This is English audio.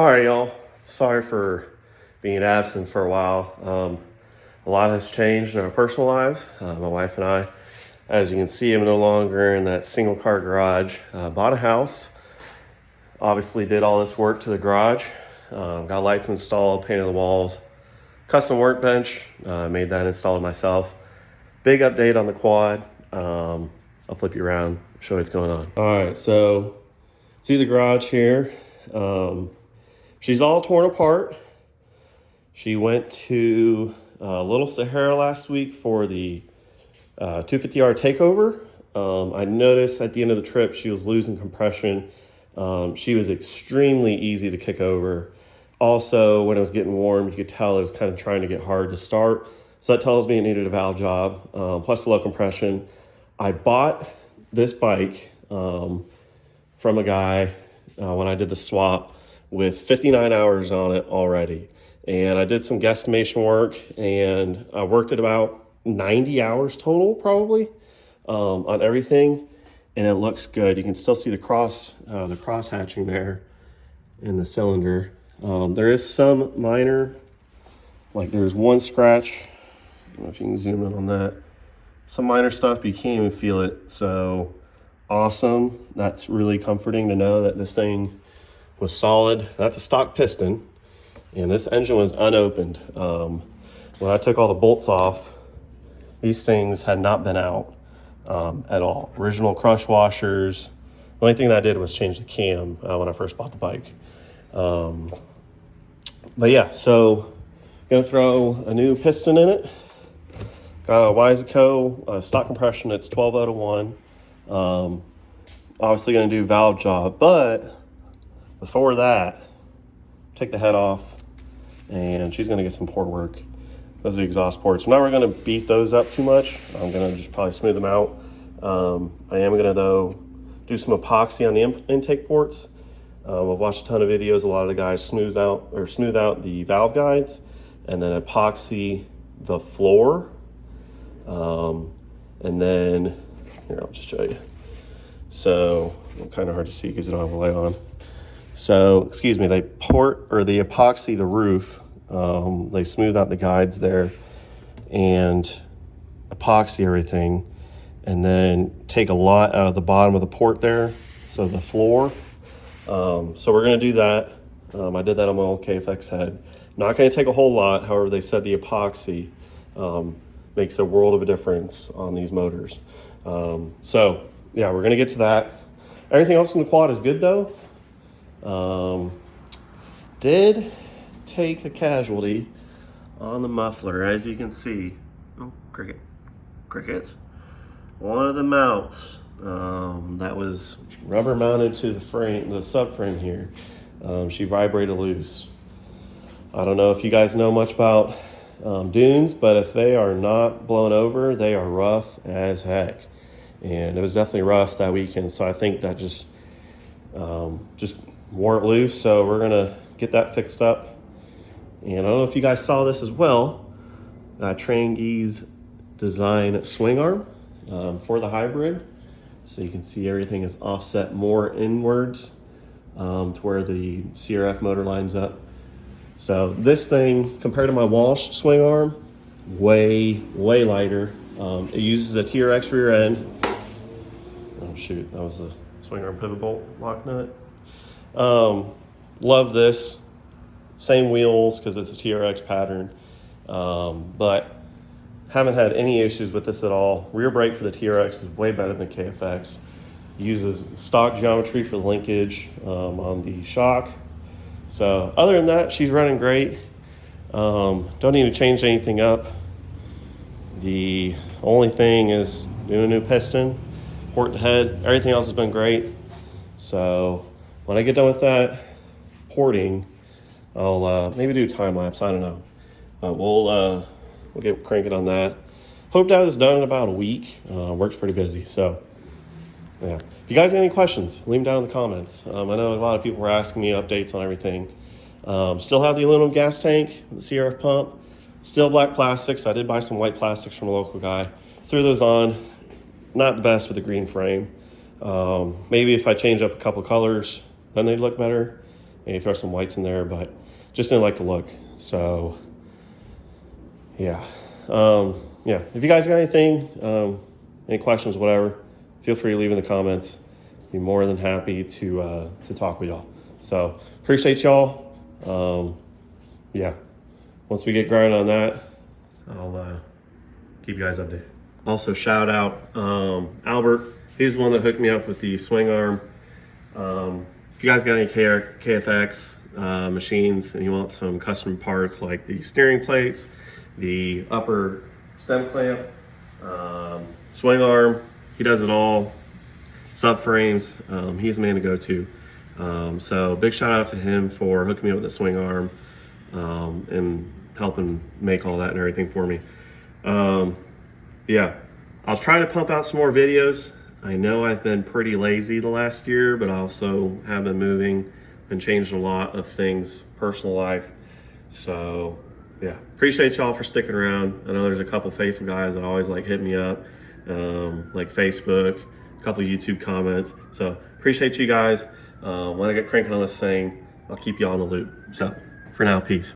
All right, y'all. Sorry for being absent for a while. A lot has changed in our personal lives. My wife and I, as you can see, I'm no longer in that single car garage. Bought a house. Obviously, did all this work to the garage. Got lights installed, painted the walls, custom workbench. Made that installed myself. Big update on the quad. I'll flip you around, show you what's going on. All right, so see the garage here. She's all torn apart. She went to Little Sahara last week for the 250R takeover. I noticed at the end of the trip she was losing compression. She was extremely easy to kick over. Also, when it was getting warm, you could tell it was kind of trying to get hard to start. So that tells me it needed a valve job, plus the low compression. I bought this bike from a guy when I did the swap with 59 hours on it already. And I did some guesstimation work and I worked at about 90 hours total probably on everything. And it looks good. You can still see the cross hatching there in the cylinder. There is some minor, like there's one scratch. I don't know if you can zoom in on that. Some minor stuff, but you can't even feel it. So awesome. That's really comforting to know that this thing was solid. That's a stock piston, and this engine was unopened. When I took all the bolts off, these things had not been out at all. Original crush washers. The only thing that I did was change the cam when I first bought the bike. But yeah, so gonna throw a new piston in it. Got a Wiseco stock compression. It's 12 out of 1. Obviously gonna do valve job, but before that, take the head off, and she's gonna get some port work. Those are the exhaust ports. We're not gonna beat those up too much. I'm gonna just probably smooth them out. I am gonna though do some epoxy on the intake ports. I've watched a ton of videos. A lot of the guys smooth out the valve guides and then epoxy the floor. And then here, I'll just show you. So kind of hard to see because I don't have a light on. So, excuse me, they epoxy the roof. They smooth out the guides there and epoxy everything, and then take a lot out of the bottom of the port there, so the floor. So we're gonna do that. I did that on my old KFX head. Not gonna take a whole lot. However, they said the epoxy makes a world of a difference on these motors. So yeah, we're gonna get to that. Everything else in the quad is good though. Did take a casualty on the muffler, as you can see. Oh, crickets. One of the mounts that was rubber mounted to the frame, the subframe here, she vibrated loose. I don't know if you guys know much about dunes, but if they are not blown over, they are rough as heck. And it was definitely rough that weekend, so I think that just wore it loose. So we're gonna get that fixed up. And I don't know if you guys saw this as well. Trangi's design swing arm for the hybrid. So you can see everything is offset more inwards to where the CRF motor lines up. So this thing, compared to my Walsh swing arm, way lighter. It uses a TRX rear end. Oh shoot, that was the swing arm pivot bolt lock nut. Love this. Same wheels because it's a TRX pattern, but haven't had any issues with this at all. Rear brake for the TRX is way better than the KFX. Uses stock geometry for the linkage on the shock. So other than that, she's running great. Don't need to change anything up. The only thing is doing a new piston, port the head. Everything else has been great. So when I get done with that porting, I'll maybe do a time lapse. I don't know, but we'll get cranking on that. Hope to have this done in about a week. Work's pretty busy, so yeah. If you guys got any questions, leave them down in the comments. I know a lot of people were asking me updates on everything. Still have the aluminum gas tank, the CRF pump, still black plastics. I did buy some white plastics from a local guy. Threw those on. Not the best with the green frame. Maybe if I change up a couple colors, then they'd look better. maybe throw some whites in there, but just didn't like the look. So yeah. Yeah, if you guys got anything, any questions, whatever, feel free to leave in the comments. Be more than happy to talk with y'all. So appreciate y'all. Yeah, once we get grinding on that, I'll keep you guys updated. Also shout out Albert. He's the one that hooked me up with the swing arm. If you guys got any KFX machines and you want some custom parts like the steering plates, the upper stem clamp, swing arm, he does it all. Subframes, he's the man to go to. So big shout out to him for hooking me up with the swing arm and helping make all that and everything for me. Yeah, I'll try to pump out some more videos. I know I've been pretty lazy the last year, but I also have been moving and changed a lot of things, personal life. So yeah, appreciate y'all for sticking around. I know there's a couple faithful guys that always like hit me up, like Facebook, a couple YouTube comments. So appreciate you guys. When I get cranking on this thing, I'll keep you all in the loop. So for now, peace.